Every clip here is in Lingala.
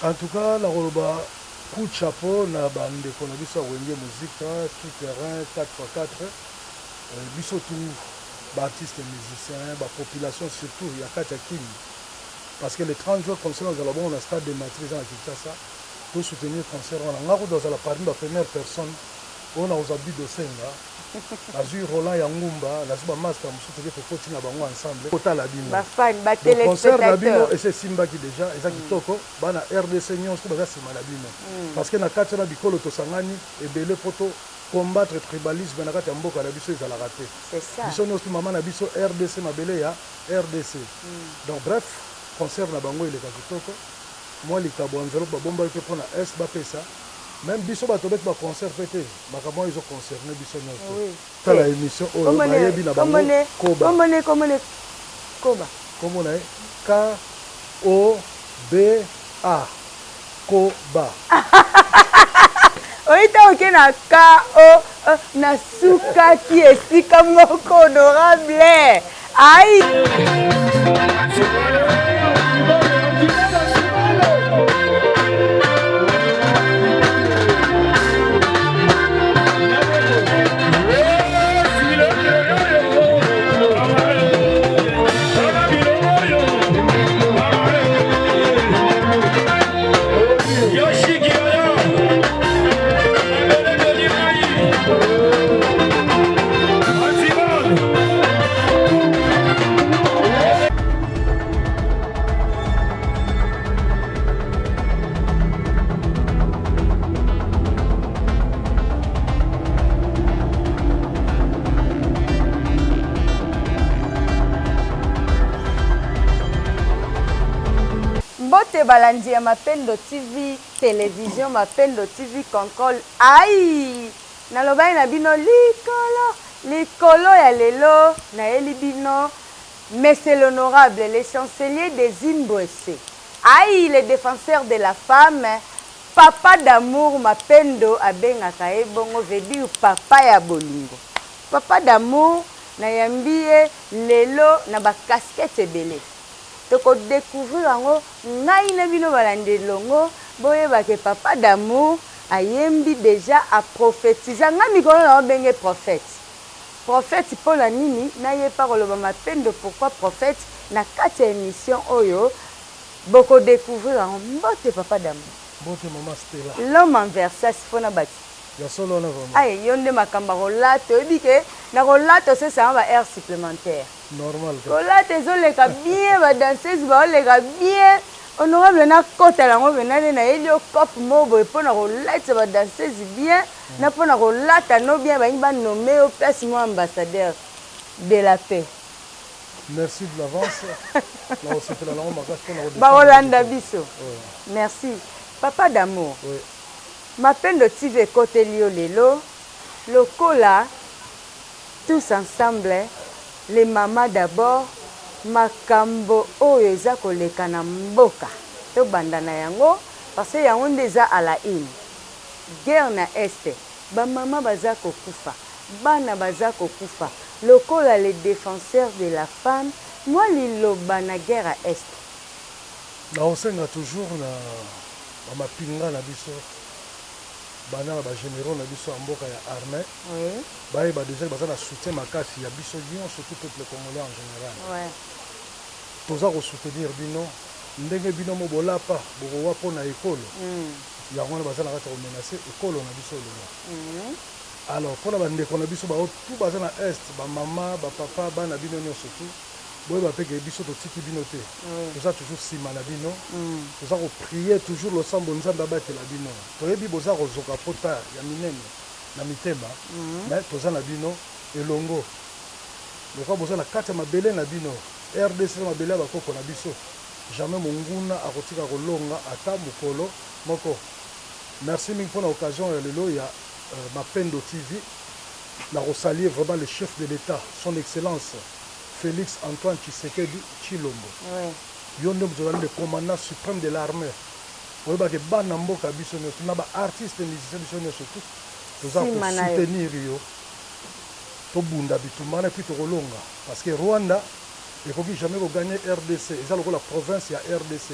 En tout cas, la Roloba, coup de chapeau, na bande qu'on a vu ça, musique, tout terrain, 4x4, biso tout, artistes et musiciens, population surtout, il y a 4 Kim. Parce que les 30 jours comme ça, nous allons on a stade de maîtrise à Kinshasa, pour soutenir le concert. On a dans la parmi la première personne, on a aux habits de Senga. Azur Roland Yangumba, la Zuba Master, nous soutenons que continuer à ensemble. Kota Labino. Le concert Labino et c'est Simba qui déjà, et ça qui toko, bana RDC Nyon, c'est Simba Labino. Parce que na katana bikolo to sangani et belle photo combattre le tribalisme na kati mboka na biso ezala raté. C'est ça. Biso nous maman na biso RDC mabele ya RDC. Donc bref, concert na bango il est kitoko. Moi les kabwanzelo ba bomba ke pona S ba pesa. Même biso bato bet ba concert pété makamwa ils ont concerné biso nyonso ta la émission o bayebi na bango koba comment on K O B A koba oita oke na K O na suka ki esika moko honorable ai balandi ya Mapendo TV télévision Mapendo TV contrôle aïe nalobai na bino likolo ya lelo na eli bino monsieur l'honorable le chancelier des Imboessé aïe le défenseur de la femme papa d'amour Mapendo abengaka ebongo veut dire papa ya bolingo papa d'amour na yambie lelo na ba casquette ebele toko découvrir yango ngai na bino balande longo boyeba ke papa d'amour ayembi déjà a prophétiser nga mikolo na benge prophète pour la nini na ye pa koloba Mapendo pourquoi prophète na kati émission oyo boko découvrir yango mbote papa d'amour mbote maman Stella l'homme en Versace fona bati ya solo na vraiment ay yonde makamba rolate oyebi ke na rolate c'est ça va air supplémentaire normal rolate ezoleka bien ba danseuse ba oleka bien honorable na kota lango benane na elio cop mobo epona rolate ba danseuse bien na pona rolata no bien ba ba nommé au place moi ambassadeur de la paix. Merci de l'avance. Là on s'est fait la langue magasse pour la ba Rolanda biso. Merci papa d'amour. Oui. Mapendo TV côté lio lelo lokola tous ensemble les mamans d'abord makambo oyo eza koleka na mboka to banda na yango parce que yango ndeza à la une guerre na est ba mama baza kokufa bana baza kokufa lokola les défenseurs de la femme moi liloba na guerre à est na osenga toujours na mapinga na biso bana ba généraux na biso mboka ya armée oui baye ba déjà baza na soutien makasi ya biso bion surtout peuple congolais en général ouais toza ko soutenir bino ndenge bino mo bolapa bokowa pona ekolo yango na baza na kati ko menacer ekolo na biso lelo alors pona ba ndeko na biso ba tout baza na est ba mama ba papa bana bino nyonso tout boyeba mpe ke biso totiki bino te toza toujours nsima na bino toza koprie toujours losambo nzambe abatela bino toyebi boza kozoka pota ya minene na mitema mais toza na bino elongo lokwa boza na kati ya mabele na bino RDC na mabele ya bakoko na biso jamais monguna akotika kolonga ata mokolo moko. Merci mingi mpona occasion ya lelo ya Mapendo TV na kosaluer vraiment le chef de l'État son excellence Félix Antoine Tshisekedi Tshilombo yo nde moto azali le commandant suprême de l'armée oyebake bana mboka biso nyonso na baartiste musicien biso nyonso tu toza kosoutenir yo tobunda bitumba wana epuis tokolonga parce que Rwanda ekoki jamais koganye RDC eza lokola province ya RDC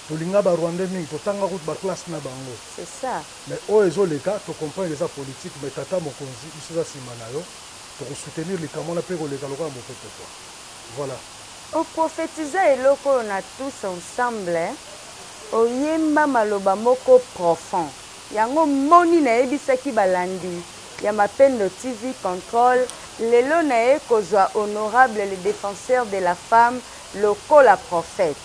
tolinga barwandais mingi totanga kutu baklasse na bango mais oyo ezoleka tocomprendre eza politique mais tata mokonzi biso eza nsima na yo tokosoutenir likambo wana mpe koleka lokola mopepe kwa voilà. Oprophétisa eloko oyo na tous ensemble oyemba maloba moko profond yango moni nayebisaki balandi ya Mapendo TV Contrôle lelo na ye kozwa honorable le défenseur de la femme lokola prophète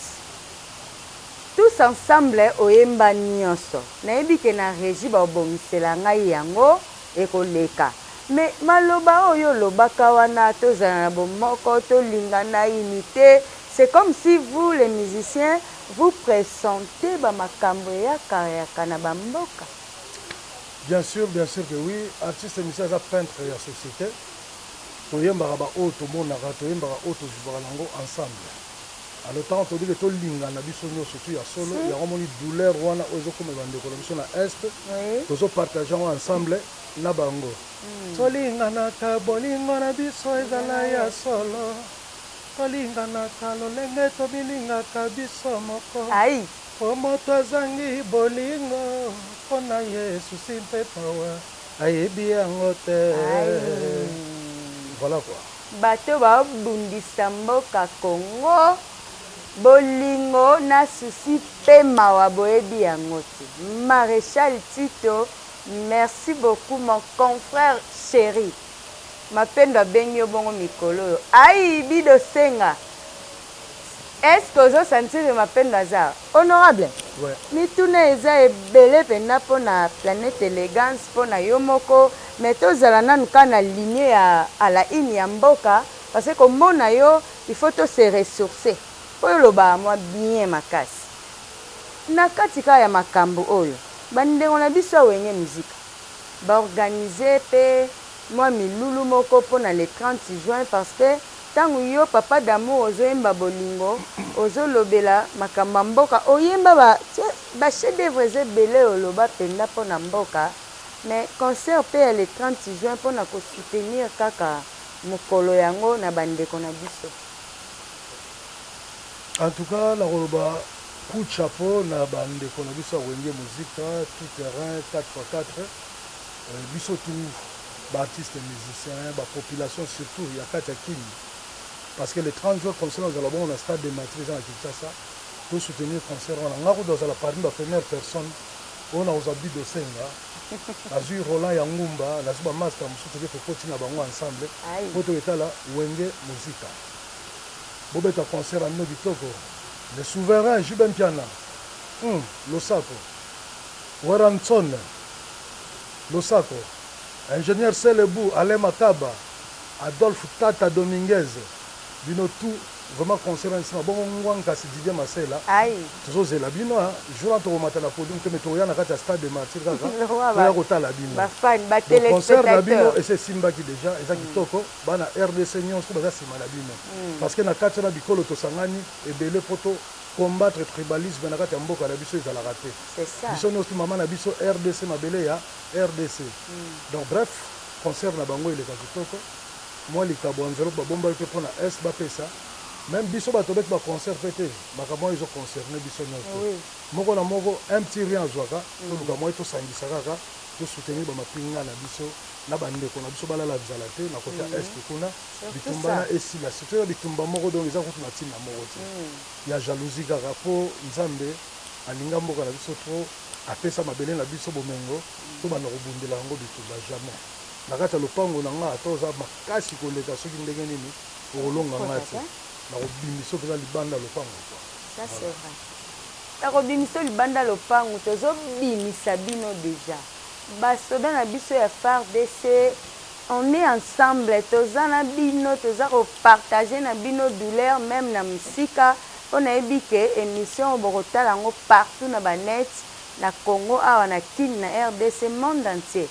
tous ensemble oyemba nyonso nayebi ke na régie baobongisela ngai yango ekoleka mais maloba oyo lobaka wana tozala na bomoko tolingana unité c'est comme si vous les musiciens vous présentez bamakambo eyakayaka na bamboka. Bien sûr que oui. Artiste musicien eza peintre ya société toyembaka baoyo tomonaka toyembaka oyo tozwaka nango ensemble alors tant todi ke tolingana biso nyonso tu ya solo yango moni douleur wana oyo ezokoma bandeko na biso na est tozopartage yango ensemble na bango tolinganaka bolingo na biso ezala ya solo tolinganaka lolenge tobilingaka biso moko po moto azangi bolingo mpona Yesu si mpe pawa ayebi yango te. Voilà quoi. Bato babundisa mboka Congo bolingo na susi mpe mawa boyebi yango te. Maréchal Tito, merci beaucoup mon confrère chéri. Mapendo abengi yo bongo mikolo oyo ayibi dosenga. Est-ce que vous sentez Mapendo aza honorable? mituna eza ebele pena mpona planète élégance mpona yo moko mais tozala nanu kaka na ligne ya ala ini ya mboka parce que komona yo il faut to se ressourcer oyo lobaka mwa bien makasi na kati kaka ya makambo oyo bandengo na biso awenge muzika baorganize mpe mwa milulu moko mpona le 30 juin parce que tangu yo papa d'amour ozoyemba bolingo ozolobela makambo mboka oyemba ba chef d'œuvre ebele oloba penda mpona mboka mais concert mpe le 30 juin mpona kosoutenir kaka mokolo yango na bandeko na biso. En tout cas nakoloba coup de chapeau na bandeko na biso awenge muzika tout terrain 4x4 biso tout baartiste musicien bapopulation surtout ya kati ya Kini. Parce que les 30 jours concert nous allons bon au stade de maîtrise à Kinshasa pour soutenir le concert. On a parmi la première personne on a aux habits de Senga Azur Roland Yangumba la suba master musutu ke continuer bango ensemble pour tout état là wenge musica bobeta concert à no bitoko le souverain Juben Piana Losako Waranson Losako ingénieur Celebu Alain Makaba Adolphe Tata Dominguez bino tout vraiment concernant ça bon ngwanga si Didier Masela tozozela bino jour to mata na podium que metoya na kati ya stade de martyr kaka ya kotala bino ba fan ba téléspectateur concert na bino et c'est Simba qui déjà eza kitoko bana RDC nyonso baza sima na bino parce que na kati na bikolo to sangani ebele poto combattre tribalisme na kati ya mboka na biso ezala raté c'est ça biso nyonso mama na biso RDC mabele ya RDC donc bref concert na bango ile kitoko moi likabo enveloppe babomba pe pona est bapesa même biso bato bet ba concert pété makambo ils ont concerné biso nyonso moko na moko un petit rien zwaka to luka moi to sangisa kaka to soutenir ba mapinga na biso na bandeko na biso balala nzala te na kota est kuna bitumba na esila surtout bitumba moko donc eza kutu na tina moko te ya jalousie kaka po nzambe alinga mboka na biso trop apesa mabele na biso bomengo to bana kobundela yango bitumba jamais na kati ya lopango na nga ata oza makasi koleka soki ndenge nini okolonga nga te na kobimiso mpenza libanda lopango quoi. Ça c'est vrai. Na kobimiso libanda lopango tozobimisa bino déjà. Basoda na biso ya FARDC, on est ensemble, toza na bino, toza partager na bino douleur même na musika. On a dit que émission Bogotala yango partout na banet na Congo awa na Kin na RDC monde entier.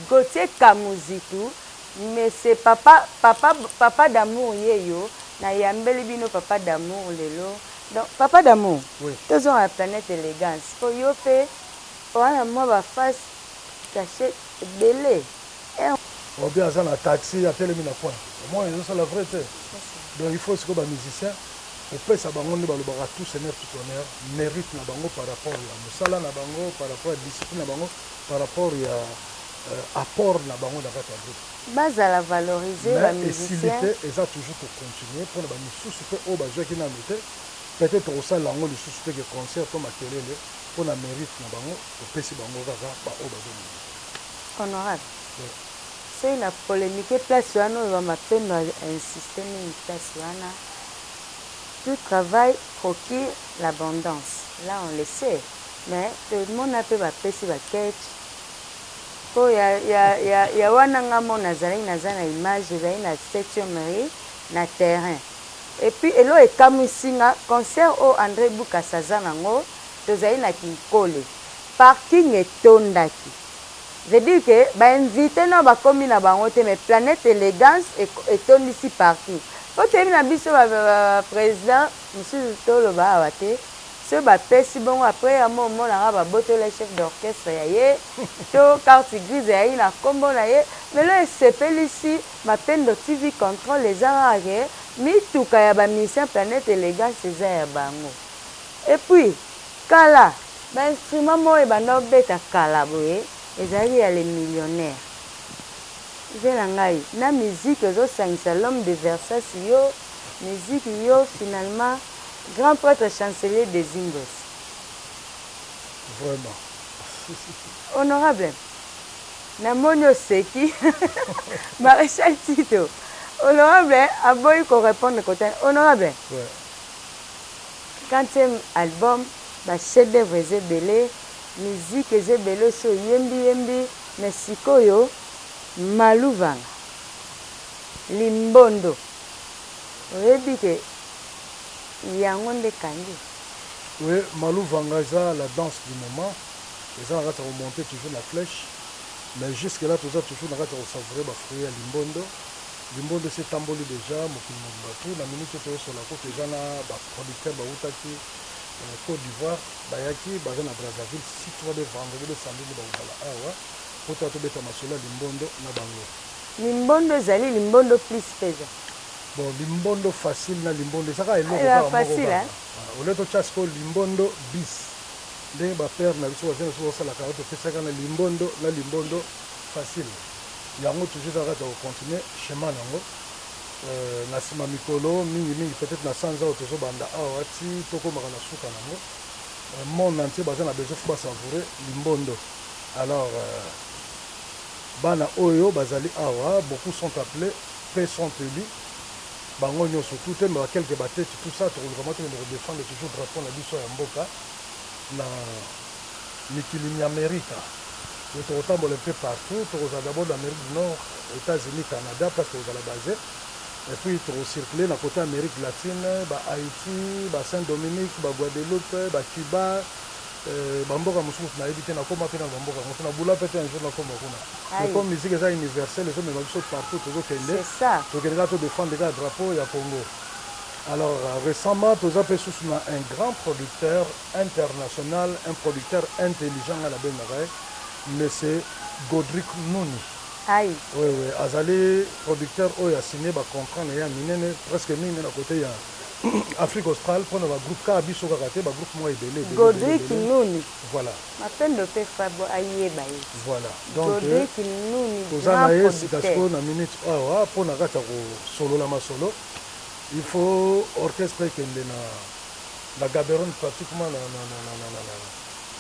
Gauthier Kamuzitu, mais c'est papa d'amour yeyo na yambeli bino papa d'amour lelo. Donc papa d'amour. Oui. Tous on la planète élégance. Pour yo fait on a moi ba face caché belé. On bien ça na taxi à telemi na point. Moi c'est la vérité. Donc il faut ce que ba musicien au pèse à bango ne balobara tout seigneur tout honneur mérite na bango par rapport à musala na bango par rapport à discipline na bango par rapport à apport na bango na kata groupe. Base à la valoriser la musicien. Et ça toujours pour continuer pour ba misusu pe o ba jouer qui na mete peut-être au sala ngo le sous que concert comme makelele pour na mérite na bango au pèse bango kaka ba o ba jouer. Honorable. C'est une polémique place wana on va m'appeler un système une place wana. Tout travail procure l'abondance. Là, on le sait. Mais tout le monde a pu passer la quête. Il y a un mon nazari nazana image, il y a une section mairie, na terrain. Et puis, il y a un concert au André Boukasazanango, il y a une kinkole. Parking est tondaki. Je dis que, invité na bakomi na bangote, mais planète élégance est tondi ici parking. Quand tu es le président, monsieur Toloba Awate, ce bapesi bon après un moment on a le chef d'orchestre yaye, to carte grise yaye na combo yaye, mais là c'est ici, ma peine de TV contrôle les arrêts, mi tout kaya ba mission planète élégance c'est ya bango. Et puis kala, ba instrument mo e ba no beta kala boye, ezali ya les millionnaires. La musique, c'est l'homme de Versace, musique, finalement, grand prêtre chancelier des Ingos. Vraiment. Honorable, Namonio Seki, Maréchal Tito. Honorable, Aboy qu'on répond côté. Honorable, ouais. 40e album, chef d'œuvre Zébélé, musique Zébélé, so yembi, mais sikoyo. Maluvanga Limbondo oyebi ke yango nde kangi. Oui, Maluvanga ça la danse du moment et ça on va remonter toujours la flèche mais jusque là tout ça toujours on va savourer ba fruit à Limbondo c'est tamboli déjà mokili mobatu na minute to sur la côte déjà na ba producteur ba utaki Côte d'Ivoire bayaki baza na Brazzaville si tu vas de vendredi de samedi ba utala awa. Pour toi, tu as Limbondo na bango. Limbondo zali Limbondo plus pesa. Bon, Limbondo facile na Limbondo. Ça va être facile, hein? Au lieu de chasko Limbondo bis. Dès que père na biso vient sur la carotte, fait ça na Limbondo facile. Yango toujours ça va continuer chemin nango. Na sima mikolo mingi peut-être na 100 ans toujours banda awati toko makana suka nango. Monde entier bazana besoin de savourer Limbondo. Alors Bana Oyo, Bazali Awa, beaucoup sont appelés, peu sont élus. Bango surtout, mais quelques batailles, tout ça, tu vraiment défendre toujours le drapeau, la biso ya mboka, na Mikili Amérique. Tu te retrouves un peu partout, tu regardes d'abord l'Amérique du Nord, États-Unis, Canada, parce que vous allez baser. Et puis tu circuler dans le côté Amérique latine, Haïti, Saint-Dominique, Guadeloupe, Cuba. Bamboka musuku na ebité na koma pe na bamboka na bula peut un jour na koma kuna comme musique est universelle les hommes sont partout tout kende c'est ça to kende to défendre le drapeau ya Congo. Alors récemment tu as fait sous un grand producteur international, un producteur intelligent à la Benaraï, monsieur Godric Nouni. Aïe. Oui, azali producteur oyo a signé ba contrat na ya minene presque mine na côté ya Afrique australe pour le groupe Kabiso Karaté, le groupe moi et Godric Nouni. Voilà. Ma peine de faire Fabo Aïe Baye. Voilà. Donc, Godric Nouni. Vous en avez, si tu as une minute, pour la solo la solo, il faut orchestrer la Gaberone pratiquement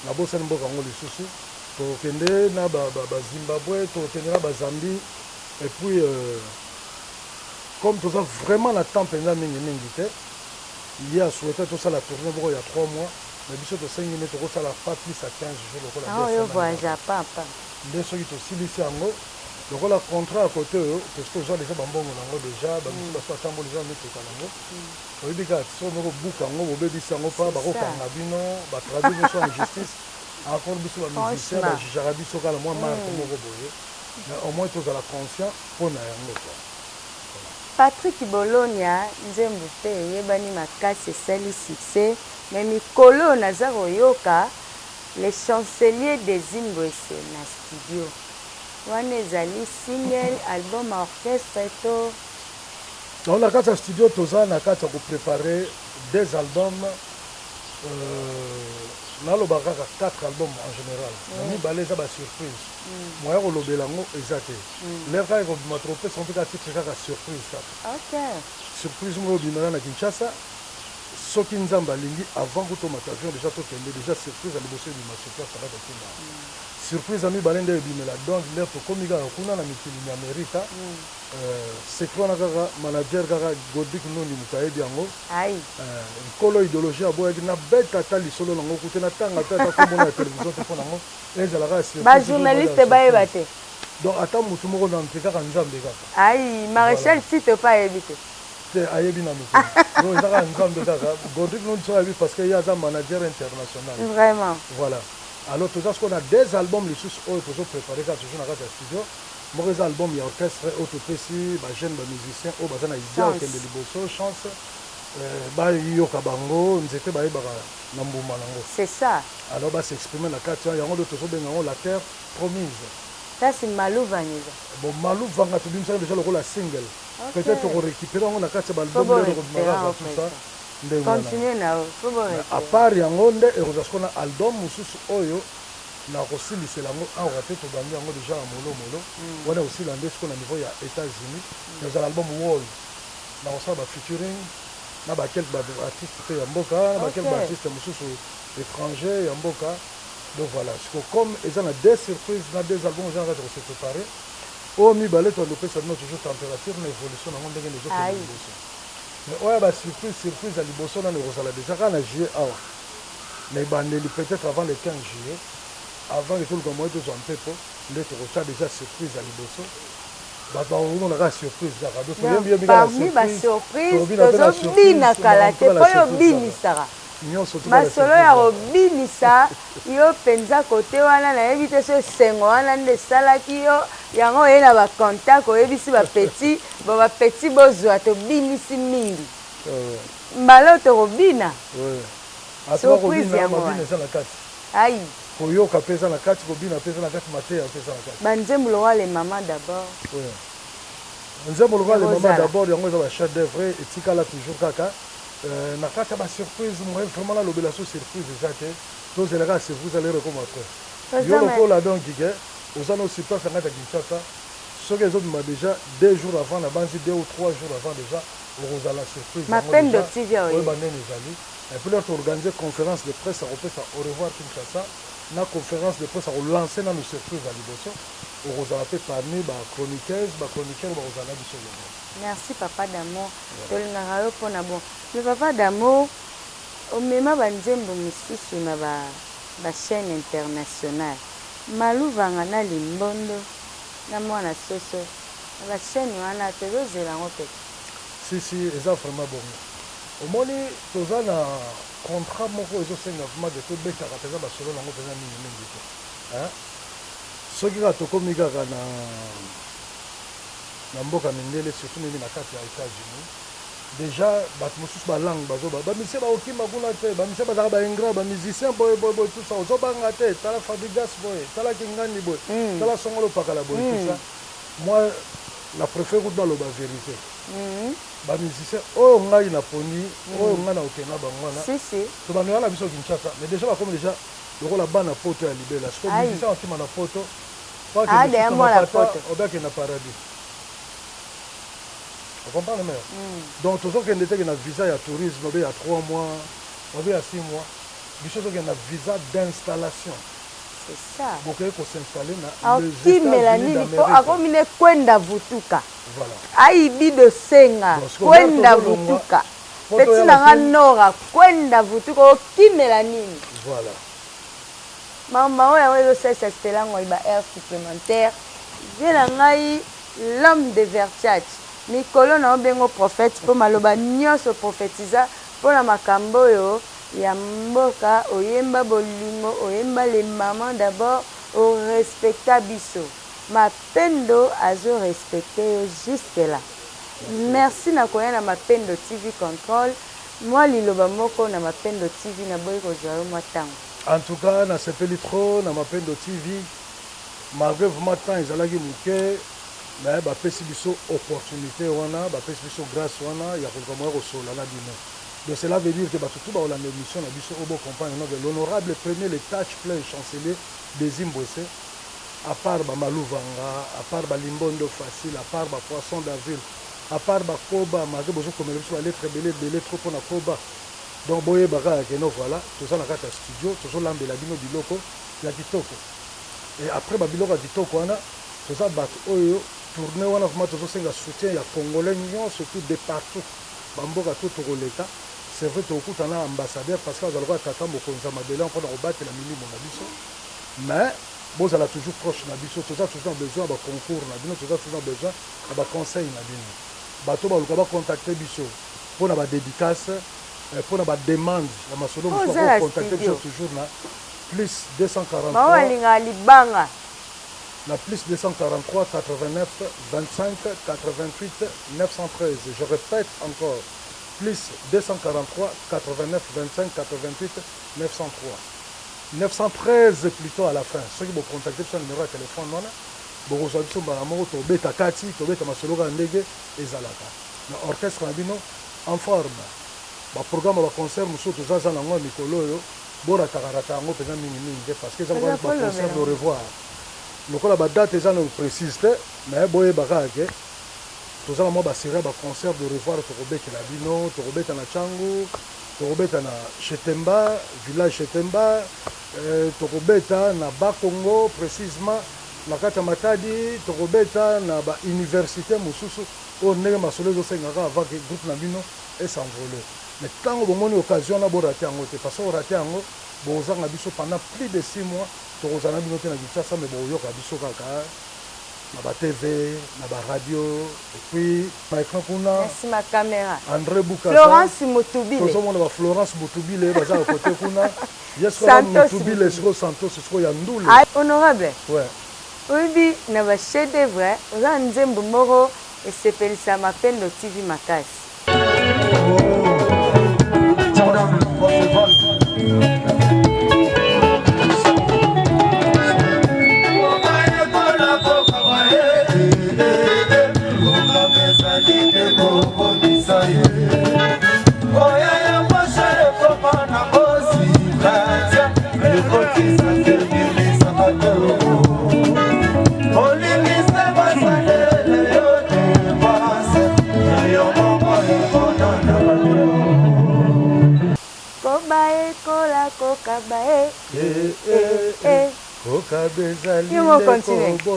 la bossa mboka ngoli susu. Pour kende na Zimbabwe, pour tenir la Zambie, et puis comme tu as vraiment la temps pendant mingi te il y a souhaité tout ça la tournée il y a 3 mois mais biso to 5 minutes ko sala pas plus à 15 jours lokola ah yo voyage papa nde soki tosilisi yango lokola contrat à côté oyo parce que oza déjà bambongo nango déjà bamisu baso atamboli eza mituka nango oyebi kaka so moko buka yango bobebisi yango mpa bakokanga bino batraduire biso en justice encore biso bamusicien bajugaka biso kala mwa marke moko boye mais au moins tozala conscient mpo na yango quoi. Patrick Bolonia nzembo mpe eyebani makasi esali succès me mikolo naza koyoka le chancelier des Ingwese na studio wana ezali single album à orchestre to donc na kati ya studio toza na kati ya koprépare des albums naloba kaka 4 albums en général na mibale eza basurprise moya kolobela yango eza te lere kaka ekobima trope son mpe ka titre kaka surprise kaka surprise moko obimaka na Kinshasa soki nzambe alingi avant kotomata avion déjà tokende déjà surprise ya liboso ebima surprise akata tina surprise ya mibale nde ebimela donc lere tokomi kaka kuna na mikili ya amerika secret wana kaka manager kaka Godric Nondi moto ayebi yango nkolo idéologie aboyaki nabeta ata lisolo nango kute natanga te ata kombona ya télévision te mpo nango ezalaka bajournaliste bayeba te donc ata motu moko na mpe kaka nzambe kaka maréchal tito pa ayebi te te ayebi na mokili donc eza kaka nzambe kaka Godric Nondi so ayebi parce que ye aza manager international vraiment voilà alors toza sikoyo na 2 albums lisusu oyo tozoprépare kaka toujours na kati ya studio moko eza album ya orchestre oyo topesi bajeune bamusicien oyo baza na idea okende liboso chance bayoka bango nzete bayebaka na mbuma nango c'est ça alors basexprime na kati yango nde tozobenga yango la terre promise kasi maluvanga bon maluvanga tobimisaka déjà lokola single peut-être tokorécupere yango na kati ya baalbum ndekobimakaka tout ça à part yango nde ekozwa siko na album mosusu oyo na kosilisela yango awa te tobangi yango déjà ya molomolo wana osila nde siko na niveau ya États-Unis ezala album world na kosala bafeaturing na bakelke baartiste mpe ya mboka na bakelke baartiste mosusu étranger ya mboka donc voilà siko comme eza na 2 surprises na 2 albums eza na kati kose préparé oyo mibale tondopesa bino toujours température na évolution nango ndenge nezokende liboso mais oyo basurprise ya liboso nano ekozala déjà kaka na juillet awa na ebandeli peut-être avant le 15 juillet avant que toluka moye tozwa mpepo nde tokotya déjà surprise ya liboso bato bakokomona kaka surprise kaka parmi basurprise tozobina kala te mpo yo obinisaka masolo ya kobinisa yo mpenza kote wana nayebi te so esengo wana nde esalaki yo yango oye na bacontact oyebisi bapeti bo bapeti bozwa tobinisi mingi mbala tokobina surprise yango ai koyoka mpe eza na kati kobina mpe eza na kati mateya mpe eza na kati banzembo lokola le mama d'abord nzembo lokola le mama d'abord yango eza bachef d'œuvre etikala toujours kaka na kati ya basurprise moye vraiment nalobela so surprise eza te tozelaka surprise alere ekoma après yo lokola donc ke oza no surprise na kati ya Kinshasa soki ezobima déjà 2 jours avant na banzi 2 ou 3 jours avant déjà okozala surprise oyeba ndenge ezali et puis là toorganize conférence de presse akopesa au revoir Kinshasa na conférence de presse akolancer nano surprise ya liboso okozala mpe parmi bachroniqueuse bachroniqueur bakozala na biso longo. Merci papa d'amour tolingaka yo mpona bon mais papa d'amour omema banzembo mosusu na bachaîne internationale maluvanga na limbondo na mwana soso na bachaîne wana tozozela yango pe si eza vraiment bongo omoni toza na contrat moko ezosenga vraimen de tobetaka mpenza basolo nango mpenza mingi te soki kaka tokomi kaka na mboka mindele surtout mingi na kati ya États-Unis déjà bato mosusu balangue bazoba bamisie baokimba kuna te bamisie bazalaka baingra bamusicien boye tout ça ozobanga te tala Fabrigas boye tala Kingani boye tala Songolo Pakala boye tout ça moi na préfère kutu naloba vérité bamusicien oyo ngai na poni oyo ngai na okende na bango wana tobandela na biso Kinshasa mais déjà bakomi déjà lokola bana poto ya libela siko musicien akima na poto obiake na paradis okomprendre mère donc tozokende teke na visa ya tourisme obe ya 3 mois obe ya 6 mois biso tokende na visa d'installation C'est ça. Bokoye ko s'installer na les Akimela États-Unis nini po d'Amérique. akomine kwenda vutuka. Voilà. Aibi de senga kwenda vutuka. Petit nanga nora kwenda vutuka okimela nini. Voilà. Mama oya wezo sesa stelango iba air supplémentaire. Vela ngai l'homme de Versace. Mikolo na obengo prophète po maloba nyonso prophétisa po na makambo yo ya mboka oyemba bolingo oyemba les mamans d'abord o respecta biso. Mapendo azo respecter yo jusque là. Merci na koya na Mapendo TV Control. Moi liloba moko na Mapendo TV na boy ko zwa mo tango. En tout cas, na sepeli trop na Mapendo TV. Malgré vraiment temps ezalaki muke, mais bapesi biso opportunité wana, bapesi biso grâce wana ya kokamwa kosola na bino. Donc cela veut dire que batutu ba la émission na biso obo compagne de l'honorable premier le touch plein chancelier des Zimbabwe, à part ba Maluvanga, à part ba Limbondo facile, à part ba Poisson d'avril, à part ba Koba, malgré besoin comme biso lettre belé trop pour na Koba. Donc boye baka que no voilà, tout ça na kata studio, tout ça lambela bino biloko ya kitoko. Et après babiloko ya kitoko wana, tout ça bato oyo tourner wana vraiment tout ça soutien ya congolais nyonso surtout de partout. Bamboka tout koleka. C'est vrai que tu as un ambassadeur parce que tu as tata mokonza mabela pour rebattre la milimo na biso. Mais bon ça l'a toujours proche na biso, tout ça toujours besoin de concours na bino, tout ça toujours besoin de conseil na bino. Bato ba luka ba contacter biso pour na ba dédicace, pour na ba demande, la masolo mo ba contacter biso toujours na plus 243. Ba walinga libanga. Na plus 243 89 25 88 913. Je répète encore. Plus 243 89 25 88 903. 913 plutôt à la fin. Ceux qui vont contacter sur le numéro de téléphone, vous avez besoin de beta kati, de beta masologa ndege et zalaka. L'orchestre nabino en forme. Le programme de concert, nous sommes tous en train de Nicolo, Bora Takarata, on peut minimiser parce que ça va être un concert de revoir. Nous avons la date déjà nous précise, mais boye bagage. Tous les mois, c'est un concert de revoir Torobeta na Bino, Torobeta na Changu, Torobeta na Chetemba, village Chetemba, Torobeta na Bakongo, précisément, na Kata Matadi, Torobeta na ba université Moussousou, on est ma soleil de Sengara avant que le groupe na Bino est s'envoler. Mais tant que vous avez l'occasion de rater en haut, parce qu'on raté en haut, vous avez pendant plus de 6 mois, vous avez Bino na Kinshasa, mais vous avez Biso Kaka. Na TV, na radio, et puis ma écran kuna. Merci ma caméra. André Boukasa. Florence Moutubile. Tout le monde Florence Moutubile, baza à côté kuna. Santos Moutubile, c'est Santos, c'est Yandoule. Ah, honorable. Ouais. Oui, na ba chef d'œuvre, on a nzembo moro et s'appelle ça Mapendo TV Makasi. Kokabae,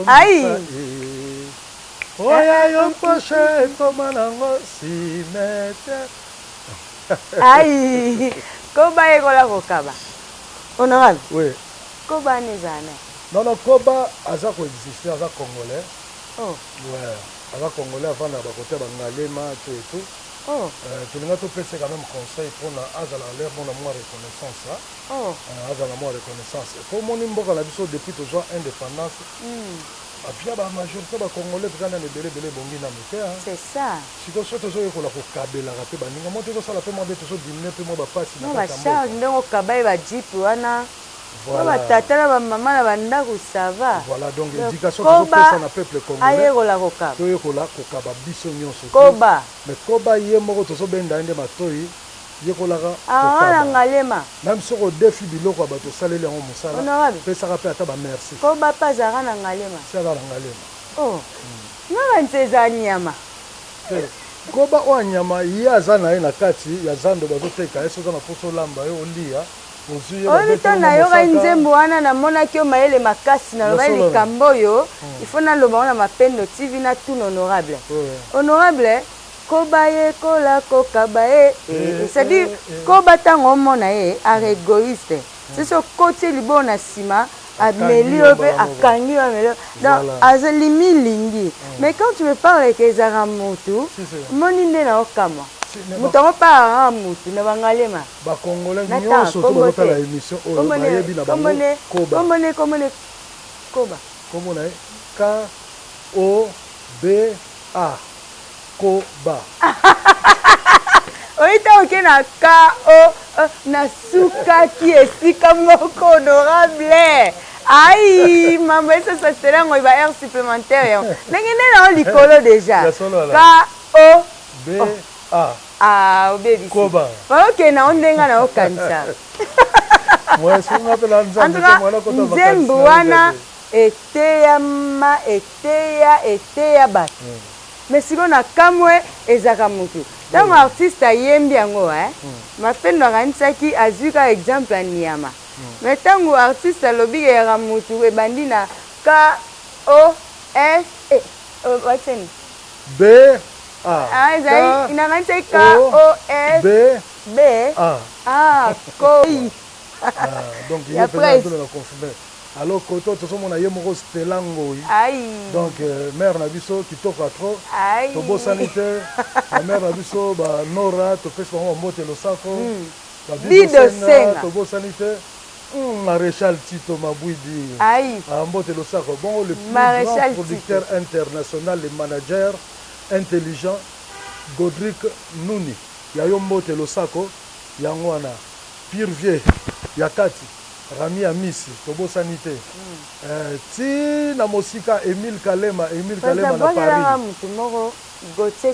aïe, oya yo poche koma nango simete. Aïe, kobae kola kokaba. Honorable. Oui. Koba nezana. Non non, Koba aza ko exister, aza congolais. Oh. Ouais, aza congolais avant na ba côté ba ngalema tout et tout. Oh. Tu n'as pas fait quand même conseil pour la l'air pour la moins reconnaissance là. Oh. La moins reconnaissance. Comme on est mort à la vision depuis toujours indépendance. Et puis la majorité des Congolais qui ont des bébés bongi na muté. C'est ça. Si tu souhaites toujours que la kabela la pe baninga monter ça la pe moi toujours dîner pe moi ba passe na ba charge ndongo kabai ba jeep wana. Voilà. Tata na ba maman na banda ko ça va. Voilà donc éducation toujours fait ça na peuple congolais. Aye ko la ko kaba. To ko la ko kaba biso nyonso. Koba. Mais Koba yé moko to so benda ende matoi. Yekolaka ah ngalema même sur au défi biloko bato salele en musala honorable pe saka pe ata ba merci ko ba pazara na ngalema ça va ngalema oh na nteza nyama ko ba o nyama ya zana na kati ya zando bazo teka eso na poso lamba yo lia oyebi to nayoka nzembo wana namonaki yo mayele makasi naloba likambo oyo ifo naloba ngo na Mapendo TV na tuna honorable honorable koba ye kola kokaba ye c'est-à-dire koba ntango omona ye are égoïste sisi okotie liboyo na nsima ameli yo mpe akangi yo ameli yo donc azalimi lingi mais quand tu me parles ke ezaka motu moni nde na okamwa moto yango paraka motu na bangalema bakongolais nyonso to bazotala émission oyo bayebi na bango kombone koba komona ye K-O-B-A koba oyita oke na K-O nasukaki esika moko honorable ai mambo esasa selango eba air supplémentaire yango ndenge nde nao likolo déjà K-O-B-A obebisi baokenda o ndenga na okanisa nzembo wana eteya bato mais siko na kamwe ezaka motu ntango artiste ayembi yango Mapendo akanisaki azwi ka exemple ya Niama mais ntango artiste alobi eyaka motu ebandi na K-O-S wateni ezali inakanisaki K-O-S-B koi donc il y a plein de confirmer alors koto tozomona ye moko Stella Ngoi donc mère na biso kitoko trop tobosani te la mère na biso ba Nora topesi bango mbote losako bidosenga tobosani te Maréchal Tito Mabwidi mbote losako bon le plus grand producteur international le manager intelligent Godric Nuni ya yo mbote losako yango wana pire vieux yakati Rami Amisi, tobosani te. Ti na mosika Emile Kalema na Paris. Gauthier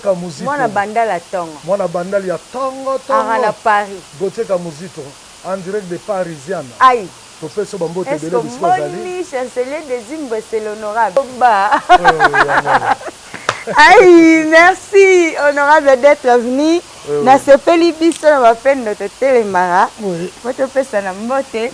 Kamuzito. Mwana bandala ya tongo. Na Paris. Gauthier Kamuzito, en direct de Parisienne. Aïe. Topesi bambote belé bisiko zali. Est-ce que chancelier des Zimbabwe c'est l'honorable. Aïe, merci honorable d'être venu. Na sepeli biso na Mapendo totelemaka. Fotopesa na mbote.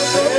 Hey,